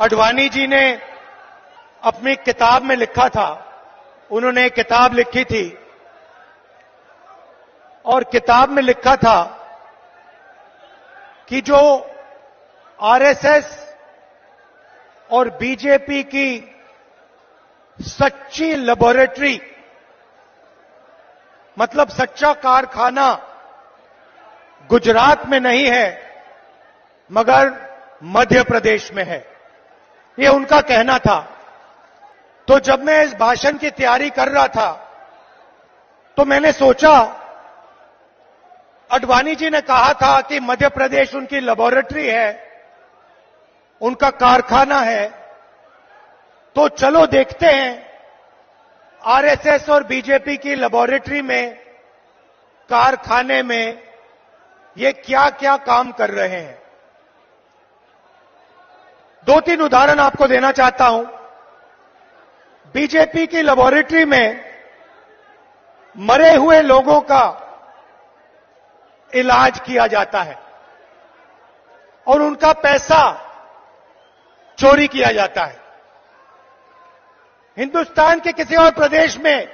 आडवाणी जी ने अपनी किताब में लिखा था, उन्होंने एक किताब लिखी थी और किताब में लिखा था कि जो आरएसएस और बीजेपी की सच्ची लेबोरेटरी, मतलब सच्चा कारखाना गुजरात में नहीं है मगर मध्य प्रदेश में है, ये उनका कहना था। तो जब मैं इस भाषण की तैयारी कर रहा था तो मैंने सोचा, आडवाणी जी ने कहा था कि मध्य प्रदेश उनकी लेबोरेटरी है, उनका कारखाना है, तो चलो देखते हैं आरएसएस और बीजेपी की लेबोरेटरी में, कारखाने में ये क्या क्या काम कर रहे हैं। दो तीन उदाहरण आपको देना चाहता हूं। बीजेपी की लेबोरेटरी में मरे हुए लोगों का इलाज किया जाता है और उनका पैसा चोरी किया जाता है। हिंदुस्तान के किसी और प्रदेश में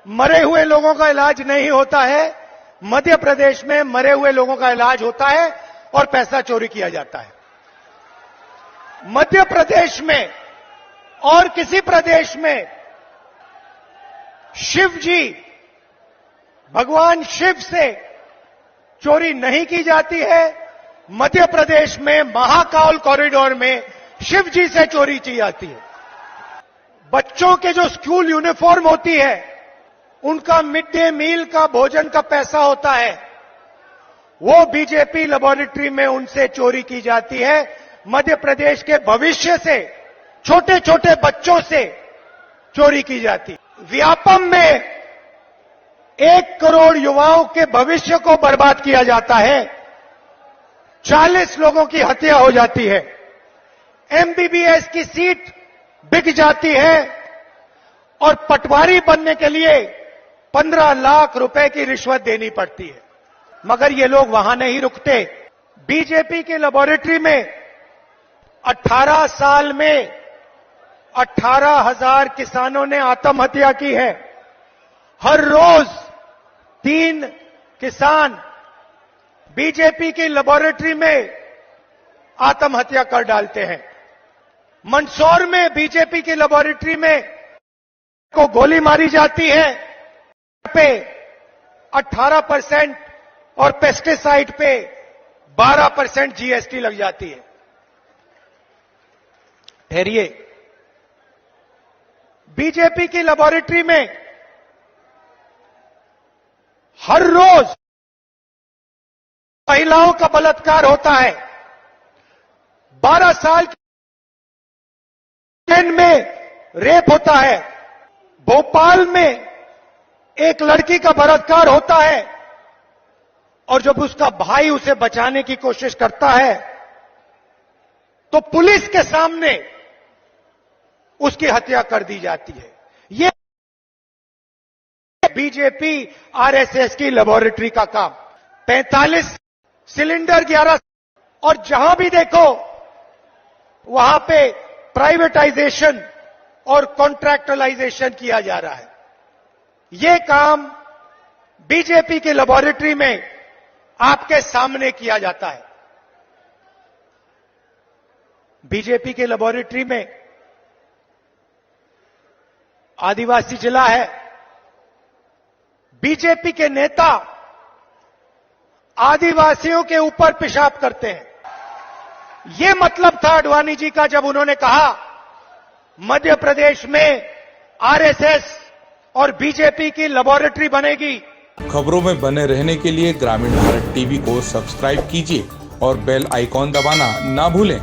मरे हुए लोगों का इलाज नहीं होता है, मध्य प्रदेश में मरे हुए लोगों का इलाज होता है और पैसा चोरी किया जाता है। मध्य प्रदेश में और किसी प्रदेश में शिव जी, भगवान शिव से चोरी नहीं की जाती है। मध्य प्रदेश में महाकाल कॉरिडोर में शिव जी से चोरी की जाती है। बच्चों के जो स्कूल यूनिफॉर्म होती है, उनका मिड डे मील का भोजन का पैसा होता है, वो बीजेपी लेबोरेटरी में उनसे चोरी की जाती है। मध्य प्रदेश के भविष्य से, छोटे छोटे बच्चों से चोरी की जाती है। व्यापम में 1 करोड़ युवाओं के भविष्य को बर्बाद किया जाता है, 40 लोगों की हत्या हो जाती है, एमबीबीएस की सीट बिक जाती है और पटवारी बनने के लिए 15 लाख रुपए की रिश्वत देनी पड़ती है। मगर ये लोग वहां नहीं रुकते। बीजेपी की लेबोरेटरी में 18 साल में 18,000 किसानों ने आत्महत्या की है। हर रोज 3 किसान बीजेपी की लेबोरेटरी में आत्महत्या कर डालते हैं। मंदसौर में बीजेपी की लेबोरेटरी में को गोली मारी जाती है, पे 18% और पेस्टिसाइड पे 12% जीएसटी लग जाती है। ठहरिए, बीजेपी की लेबोरेटरी में हर रोज महिलाओं का बलात्कार होता है। 12 साल में रेप होता है। भोपाल में एक लड़की का बलात्कार होता है और जब उसका भाई उसे बचाने की कोशिश करता है तो पुलिस के सामने उसकी हत्या कर दी जाती है। ये बीजेपी आरएसएस की लेबोरेटरी का काम। 45 सिलेंडर 11, और जहां भी देखो वहां पे प्राइवेटाइजेशन और कॉन्ट्रैक्चुअलाइजेशन किया जा रहा है। ये काम बीजेपी की लेबोरेटरी में आपके सामने किया जाता है। बीजेपी की लेबोरेटरी में आदिवासी जिला है। बीजेपी के नेता आदिवासियों के ऊपर पेशाब करते हैं। यह मतलब था आडवाणी जी का जब उन्होंने कहा मध्य प्रदेश में आरएसएस और बीजेपी की लेबोरेटरी बनेगी। खबरों में बने रहने के लिए ग्रामीण भारत टीवी को सब्सक्राइब कीजिए और बेल आइकॉन दबाना ना भूलें।